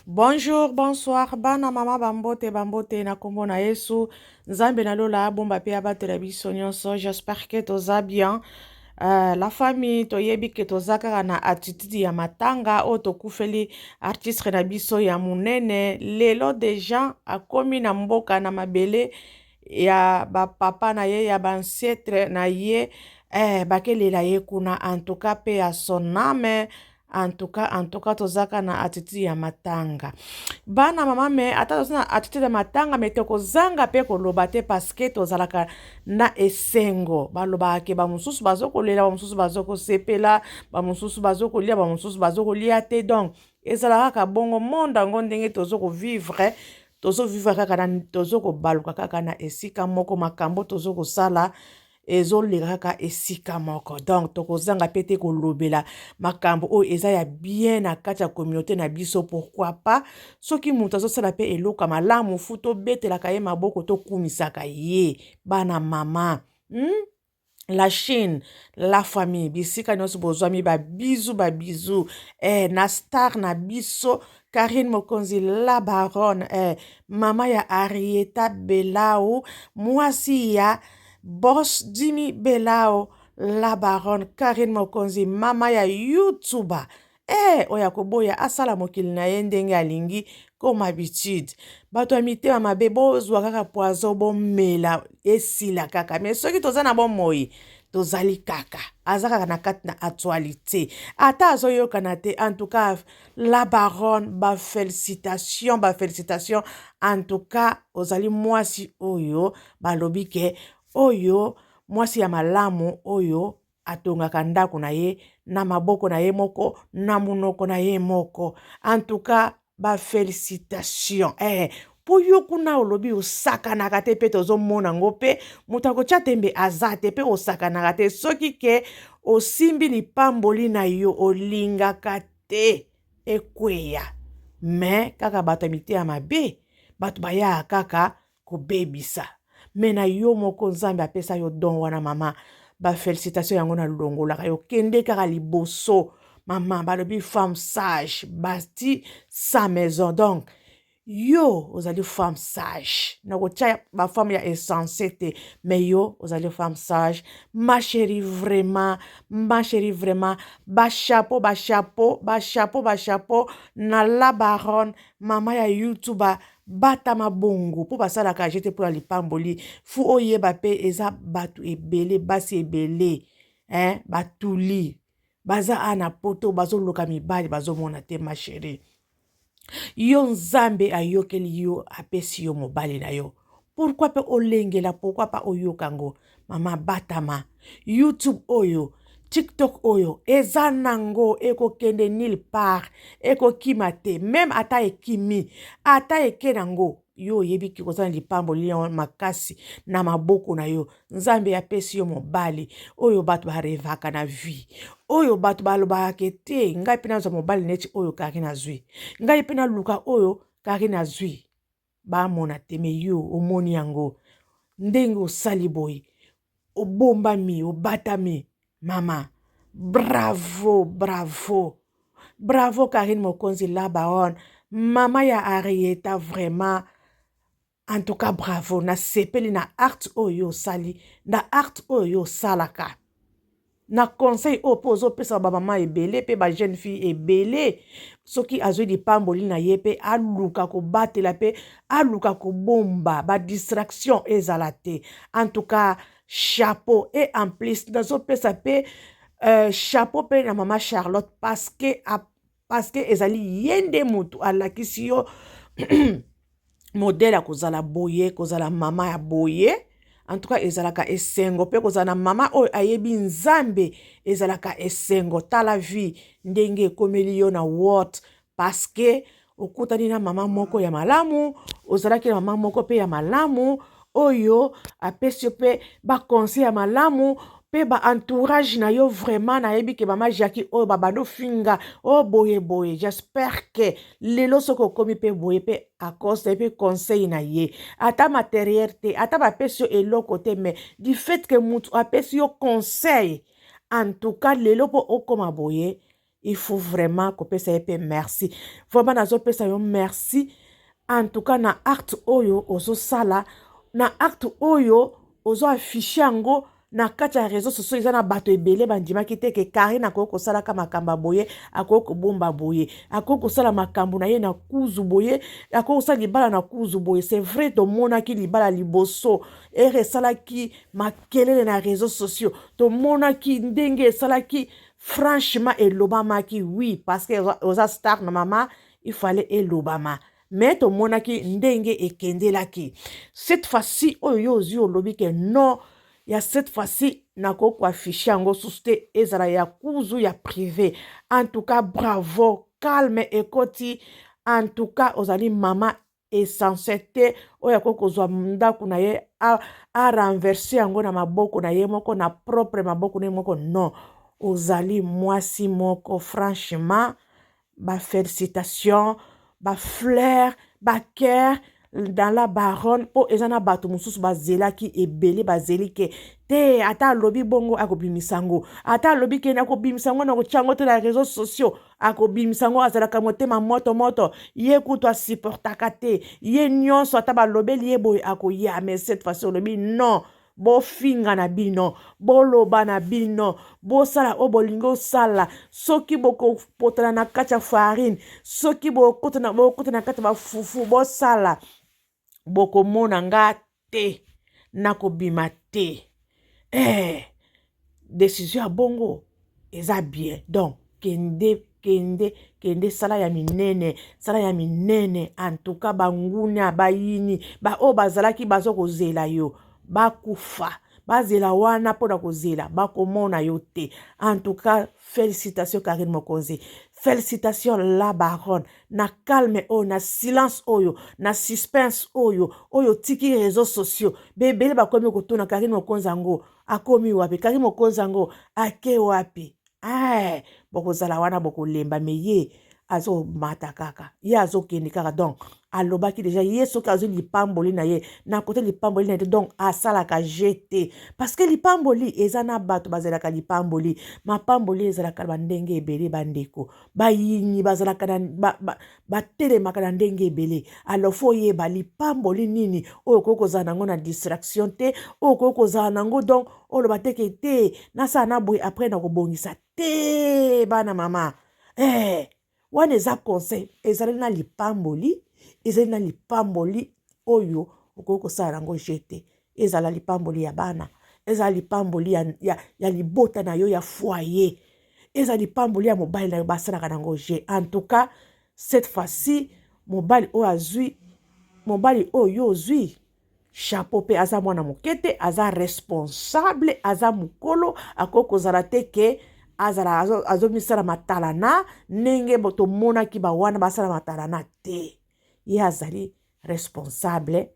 Bonjour, bonsoir, bana mama bambote bambote na kombo na Yesu. Nzambe na lola bomba pe abatela biso nyonso. J'espère que toza bien. La famille toyebi ke toza kaka na attitude ya matanga o tokufeli artiste na biso ya munene. Lelo deja akomi na mboka na mabele ya ba papa na ye ya ba ancêtre na ye bakelela ye kuna en tout cas pe ya son âme. En tout cas, tozaka na attitude ya matanga. Bana mama me ata tozana attitude ya matanga me tokozanga pe koloba te paske tozalaka na esengo. Balobaka ke bamosusu bazokolela, bamosusu bazokosepela, bamosusu bazokolia, bamosusu bazokolia te. Donc ezalaka kaka bongo monde yango ndenge tozokovivre. Tozovivre kaka na tozokobaluka kaka na esika moko makambo tozokosala ezoleka kaka esika moko. Donc tokozanga pe te kolobela makambo oyo eza ya bien na kati ya communauté na biso. Pourquoi pas soki moto azosala pe eloko malamu fu tobetelaka ye maboko tokumisaka ye bana mama. La Chine, la famille, bisika nyonso bozwami babizu babizu na star na biso Karine Mokonzi la baronne mama ya Arieta Belao, mwasi ya Boss Jimmy Belao, la baronne Karine Mokonzi mama ya YouTuber oya koboya asala mokili na ye ndenge alingi comme habitude. Bato ya mitema mabe bozwa kaka poison bomela esila kaka. Mais soki toza na bomoi tozali kaka aza kaka na kati na actualité ata azoyokana te. En tout cas la baronne bafélicitation en tout cas ozali mwasi oyo balobi ke oyo mwasi ya malamu oyo atongaka ndako na ye na maboko na ye moko na munoko na ye moko. En tout cas bafélicitation po yo kuna olobi osakanaka te pe tozomona ngo pe moto akotya tembe aza te pe osakanaka te soki ke osimbi lipamboli na yo olingaka te ekweya. Me kaka bato ya mitema mabe bato baya kaka kobebisa. Me na yo moko nzambe apesa yo don wana mama bafélicitation yango na longolaka yo kende kaka liboso mama balobi femme sage bâti sa maison. Donc yo ozali femme sage nakotya bafemme ya insensé te mais yo ozali femme sage ma chérie vraiment bachapeau na la baronne mama ya YouTuber batama bongo po basalaka jete po na lipamboli fu oyeba pe eza bato ebele basi ebele batuli baza ana poto bazoloka mibali bazomona te ma chérie. Yo nzambe ayokeli yo apesi yo mobali na yo. Pourquoi pe olengela, pourquoi pas oyokango mama batama YouTube oyo TikTok oyo eza nango eko kende nulle part eko kima te même ata ekimi ata eke nango yo yebi ki kozana lipambo lion makasi na maboko na yo. Nzambe apesi yo mobali oyo bato barevaka na vie oyo bato balobaka te ngai pe nazwa mobali neti oyo Karine azwi ngai pe naluka oyo Karine azwi bamona te. Me yo omoni yango ndenge osali boye obombami obatami mama bravo Karine Mokonzi la baronne mama ya Arieta vraiment. En tout cas bravo na sepeli na art oyo sali na art oyo salaka na conseil opozo pesa ba mama ebele pe ba jeune fille ebele soki azwi lipamboli na ye pe aluka ko batela pe aluka ko bomba ba distraction ezala te. En tout cas chapeau et en plus nazo pesa pe chapeau pe na mama Charlotte parce que ezali yende mutu alakisi yo modèle kozala boye kozala mama ya boye. En tout cas ezalaka esengo pe kozala mama oyo ayebi nzambe ezalaka esengo tala vie ndenge ekomeli yo na word parce que okutani na mama moko ya malamu ozalaki na mama moko pe ya malamu oyo apesi yo pe baconseil ya malamu pe ba entourage na yo vraiment nayebi ke mama Jackie oyo babando finga boye. J'espère que lelo soko komi pe boye pe à cause de pe conseil na ye ata matériel te ata bapesi yo eloko te mais du fait que mutu apesi yo conseil en tout cas lelo po okoma boye il faut vraiment kopesa ye pe merci. Vraiment nazopesa yo merci. En tout cas na acte oyo ozosala, na acte oyo ozo affiche yango na kati ya réseaux sociaux eza na bato ebele bandimaki te ke Karine akoki kosalaka makambo boye, akoki kobomba boye, akoki kosala makambo na ye na kuzu boye, akoki kosala libala na kuzu boye. C'est vrai tomonaki libala liboso ere esalaki makelele na réseaux sociaux, tomonaki ndenge esalaki franchement elobamaki oui parce que oza star na mama il fallait elobama. Mais tomonaki ndenge ekendelaki. Cette fois-ci oyo ozwi olobi ke non ya cette fois-ci nakoko affiche yango suste ezala ya kuzu ya privé. En tout cas bravo, calme ekoti. En tout cas ozali mama essentiel te oyo akoki kozwa ndako na ye a renverser yango na maboko na ye moko, na propre maboko na ye moko. Non, ozali mwasi moko franchement ba félicitations, ba fleur, ba cœur dans la baronne po ezana bato mususu bazelaki ebele bazelike te ata lobi bongo akobimisango, ata lobi ke akobimisango na kochango te na réseaux sociaux, akobimisango azalaka motema moto moto ye kutu asupportaka te ye nyonso ata balobeli ye boye akoya. Mais cette fois-ci olobi non, bofinga na bino, boloba na bino, bosala o bolingo osala. Soki bokopotana na kati ya farine, soki bokotana na kati ya bafufu, bosala. Bokomona nga te, nakobima te. Décision ya bongo eza bien. Donc kende sala ya minene, sala ya minene. En tout cas banguna bayini ba o bazalaki bazo kozela yo bakufa, bazela wana pona kozela bakomona yo te. En tout cas félicitations Karine Mokonzi, félicitations la baronne. Na calme oyo, na silence oyo, na suspense oyo tiki réseaux sociaux bebele bakomi kotuna Karine Mokonzi yango akomi wapi, Karine Mokonzi yango ake wapi. Bokozala wana bokolemba me ye azo mata kaka, ye azo kende kaka. Donc alobaki déjà ye soki azo lipamboli na ye na kote lipamboli na ye, donc asalaka jete parce que lipamboli eza na bato bazalaka lipamboli, mapamboli ezalaka bandenge ebele bandeko bayini bazalaka batelemaka na ndenge ebele. Alors fo yeba lipamboli nini oyo koki kozala nango na distraction te, oyo koki kozala nango donc oloba teke te nasala na boye après na kobongisa te bana mama. Wana eza conseil ezali na lipamboli, ezali na lipamboli oyo okoki kosala nango jete. Ezala lipamboli ya bana, ezala lipamboli ya libota na yo ya foyer, ezala lipamboli ya mobali na yo basalaka nango je. En tout cas cette fois-ci mobali oyo azwi, mobali oyo ozwi chapeau pe aza mwana mokete, aza responsable, aza mukolo, akoki kozala te ke azala azomisala matalana ndenge tomonaki bawana basala matalana te. Ye azali responsable.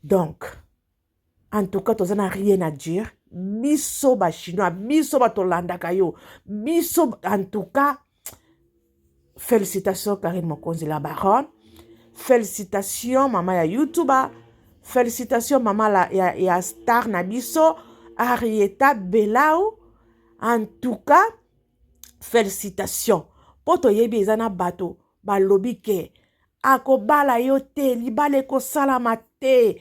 Donc en tout cas toza na rien à dire. Biso ba chinois, biso ba tolandaka yo, biso. En tout cas félicitations Karine Mokonzi la baronne, félicitations mama ya YouTuber, félicitations mama ya star na biso Arieta Belao. En tout cas félicitations. Poto yebi ezana bato balobi ke akobala yo te, libala ekosalama te.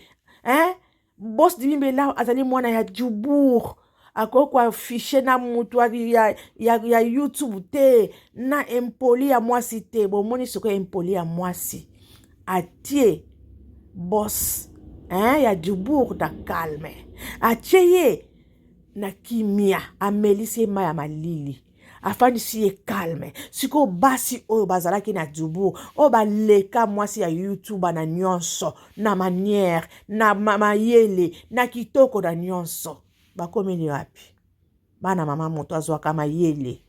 Boss Dimi Belao azali mwana ya Djubour, akoko affiche na mutu ya YouTube te, na empoli ya mwasi te. Bomoni soko empoli ya mwasi atie boss ya Djubour da calme, atie ye na kimia, amelisi ma ya malili, afandisi ye calme. Siko basi oyo bazalaki na Djubour oyo baleka mwasi ya YouTube na nyonso, na manière, na mayele, na kitoko na nyonso, bakomeli wapi? Bana mama moto azwaka mayele,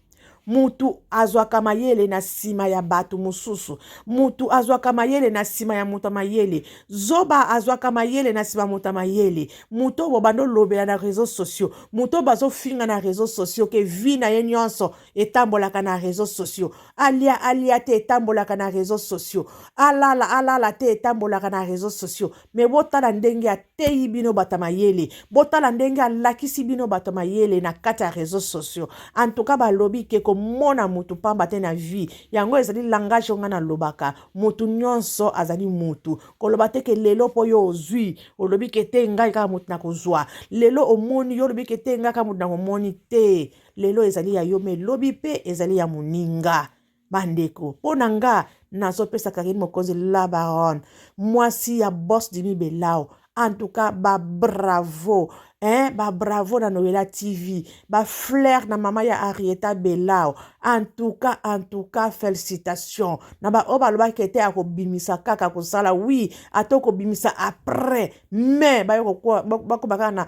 mutu azwaka mayele na sima ya batu mususu, mutu azwaka mayele na sima ya mutu mayele, zoba azwaka mayele na sima mutu mayele, mutu bobando lobela na réseaux sociaux, mutu bazo finga na réseaux sociaux ke vi na ye nyonso etambolaka na réseaux sociaux, alia te etambolaka na réseaux sociaux, alala te etambolaka na réseaux sociaux. Mais botala ndenge ateyi bino bata mayele, botala ndenge alakisi bino bata mayele na kata ya réseaux sociaux. En tout cas balobi ke komona mutu pamba te na vie yango ezali langage nga na lobaka mutu nyonso azali mutu koloba te ke lelo po yo ozwi olobi ke te ngai kaka mutu na kozwa lelo omoni yo olobi ke te ngai kaka mutu na komoni te lelo ezali ya yo me lobi pe ezali ya moninga bandeko mpo na nga nazopesa Karine Mokonzi la baronne mwasi ya boss Dimi Belao en tout cas bravo bravo na Noela TV flair na mama ya Arieta Belao en tout cas félicitations na ba oba loba kete akobimisa kaka kosala oui atoko bimisa après mais bako baka na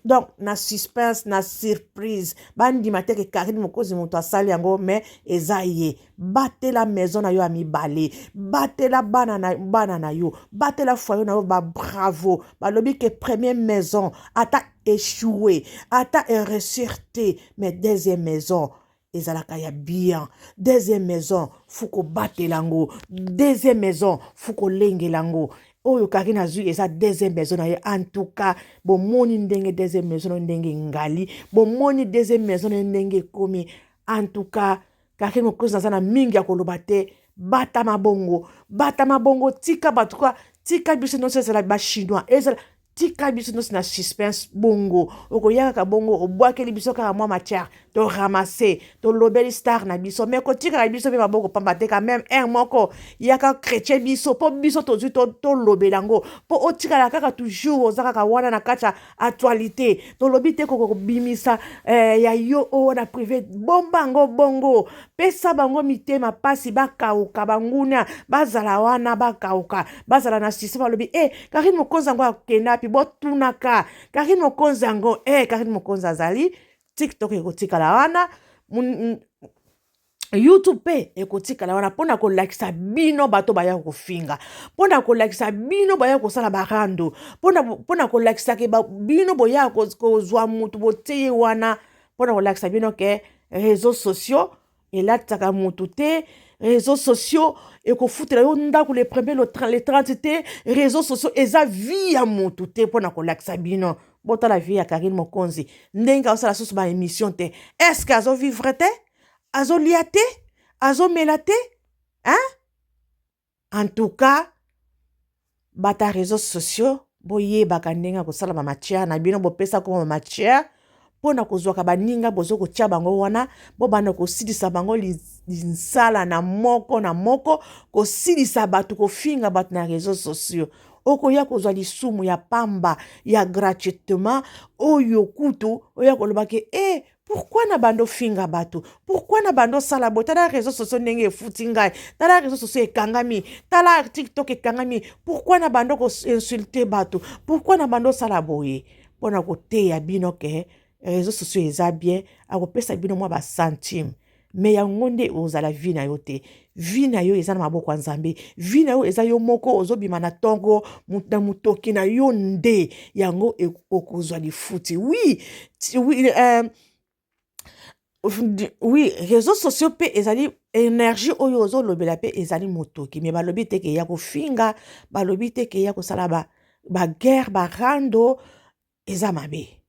donc na suspense na surprise bandima te ke Karine Mokonzi moto asali yango mais ezaye batela maison na yo ami balé batela bana na yo batela foyer na yo bravo balobi ke première maison ata échoué ata ressorti mais deuxième maison ezalaka ya bien deuxième maison fuko batelango deuxième maison fuko lengelango oyo Karine azui eza deuxième maison na ye en tout cas bomoni ndenge deuxième maison ndenge ngali bomoni deuxième maison ndenge komi en tout cas Karine Mokonzi naza na mingi ya koloba te bata mabongo tika batuka tika biso nyonso ezala bachinois ezala tika biso nyonso na suspense bongo okoyaka ka bongo obwakeli biso kaka mwa matière to ramasser to lobeli star na biso mais kotika na biso mpe maboko pamba te quand même un moko yaka chrétien biso po biso tozwi to lobelango po otikala kaka toujours oza kaka wana na kati ya actualité tolobi te kokobimisa ya yo oyo na privé bombango bongo pesa bango mitema pasi bakauka banguna bazala wana bakauka bazala na système balobi Karine Mokonzi yango akenda pi botunaka Karine Mokonzi yango Karine Mokonzi azali TikTok ekotikala wana YouTube pe ekotikala wana pona kolakisa bino bato baya kofinga pona kolakisa bino baya kosala barando pona kolakisa ke bino boya kozwa mutu boteye wana pona kolakisa bino ke réseaux sociaux elataka mutu te réseaux sociaux ekofutela yo ndako le premier le 30 te réseaux sociaux eza vie ya mutu te pona kolakisa bino botala vie ya Karine Mokonzi ndenge osala susu ba émission te est-ce que azo vivre te azo lia te azo mela te en tout cas bata réseaux sociaux boyebaka ndenge kosala ba matière na bino bopesa ko matière pona kozwaka baninga bozo kotia bango wana bobana kosilisa bango linsala na moko kosilisa batu kofinga batu na réseaux sociaux okoya kozwa lisumu ya pamba ya gratuitement oyo kutu oya kolobake pourquoi na bando finga batu pourquoi na bando sala bo tala réseaux sociaux ndenge efuti ngai tala réseaux sociaux ekangami tala TikTok ekangami pourquoi na bando ko insulter batu pourquoi na bando sala boye pona koteya bino ke réseaux sociaux eza bien akopesa bino mwa ba centime mais yango nde ozala vie na yo te vie na yo eza na maboko ya Nzambe vie na yo eza yo moko ozobima na tongo na mutoki na yo nde yango okozwa lifuti oui réseaux sociaux pe ezali énergie oyo ozolobela pe ezali motoki mais balobi te ke ya kofinga balobi te ke ya kosala ba guerre barando eza mabe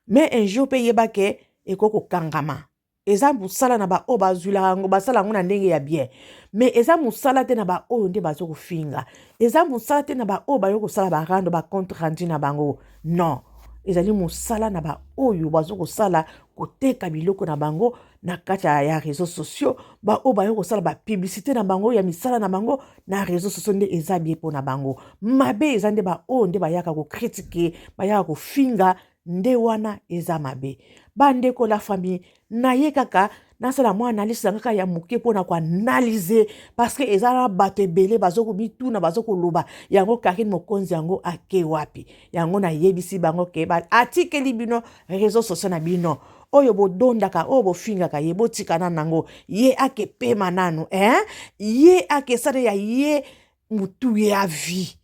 mais un jour pe yeba ke ekoko kangama eza musala na ba o bazwila yango basala ngo na ndenge ya bien mais eza musala te na ba oyo nde bazo kofinga eza musala te na ba o bayo kosala barando ba compte rendu na bango non ezali musala na ba oyo bazo kosala koteka biloko na bango na kati ya réseaux sociaux ba o bayo kosala ba publicité na bango ya misala na bango na réseaux sociaux nde eza bien po na bango mabe eza nde ba o nde bayaka ko critiquer bayaka ko finga nde wana eza mabe bandeko la famille naye kaka nasala mwa analyse kaka ya moke pona ko analyser parce que ezala bato ebele bazoko bituna bazoko loba yango Karine Mokonzi yango ake wapi yango na yebisi bango ke ba atikeli bino réseaux sociaux na bino oyo bodondaka oyo bofingaka ye botikana nango ye ake pema nanu ye ake sare ya ye mutu ya vie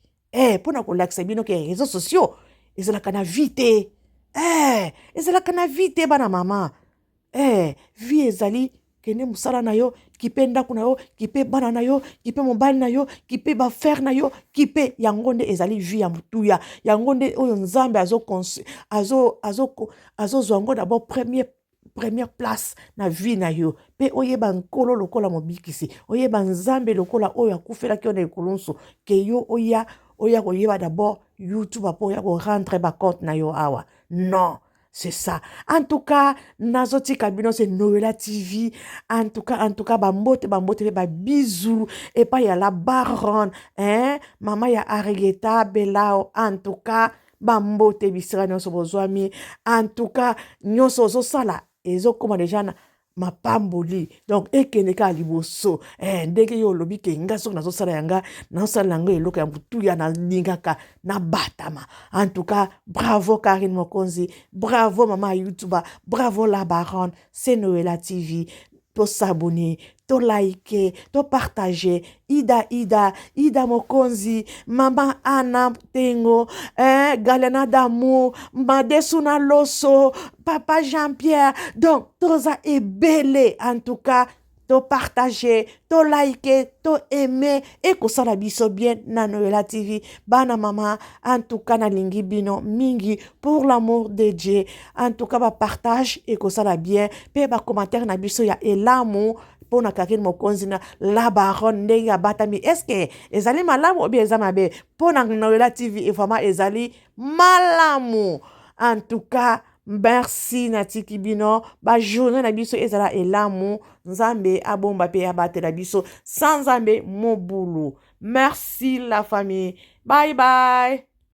pona kolakisa bino ke réseaux sociaux ezalaka na vie te ezalaka na vie te bana mama vie ezali kende musala na yo kipe ndako na yo kipe bana na yo kipe mobali na yo kipe bafere na yo kipe yango nde ezali vie ya mutuya yango nde oyo Nzambe azozwa yango d'abord première place na vie na yo pe oyeba nkolo lokola mobikisi oyeba nzambe lokola oyo akufelaki yo na ekolonso ke yo oya koyeba d'abord YouTube po oya ko rendre ba compte na yo awa. Non, c'est ça. En tout cas, nazoti kabino c'est Noela TV. En tout cas, bambote ba bisous et pas ya la baronne, hein, mama ya Arieta Belao. En tout cas, bambote bisira nyonso bozwami. En tout cas, nyonso zo sala ezo koma déjà na mapamboli donc ekende ka liboso ndenge yo lobi ke nga soki nazosala yanga nazosala yango eloko ya butu ya nalingaka na batama. En tout cas, bravo Karine Mokonzi, bravo mama YouTuber, bravo la baronne, c'est Noela TV. To s'abonner, to liker, to partager. Ida Mokonzi, Mama Anna Tengo, Galena d'amour, Madesuna Loso, Papa Jean-Pierre. Donc, tout ça est belé. En tout cas, to partager, to liker, to aimer, et que ça la biso bien na Noela TV. Bana mama, en tout cas na lingi bino mingi pour l'amour de Dieu. En tout cas, ba partage et que ça la bien. Pe ba commentaire na biso ya elamu pour na Karine Mokonzi na la baronne ndenge batami. Est-ce que ezali malamu ou bien ezamabe pour na Noela TV et vraiment ezali malamu. En tout cas, merci Natiki Bino. Ba journée na biso ezala elamu. Nzambe abomba pe abate la biso. Sans Nzambe mon boulot. Merci la famille. Bye bye.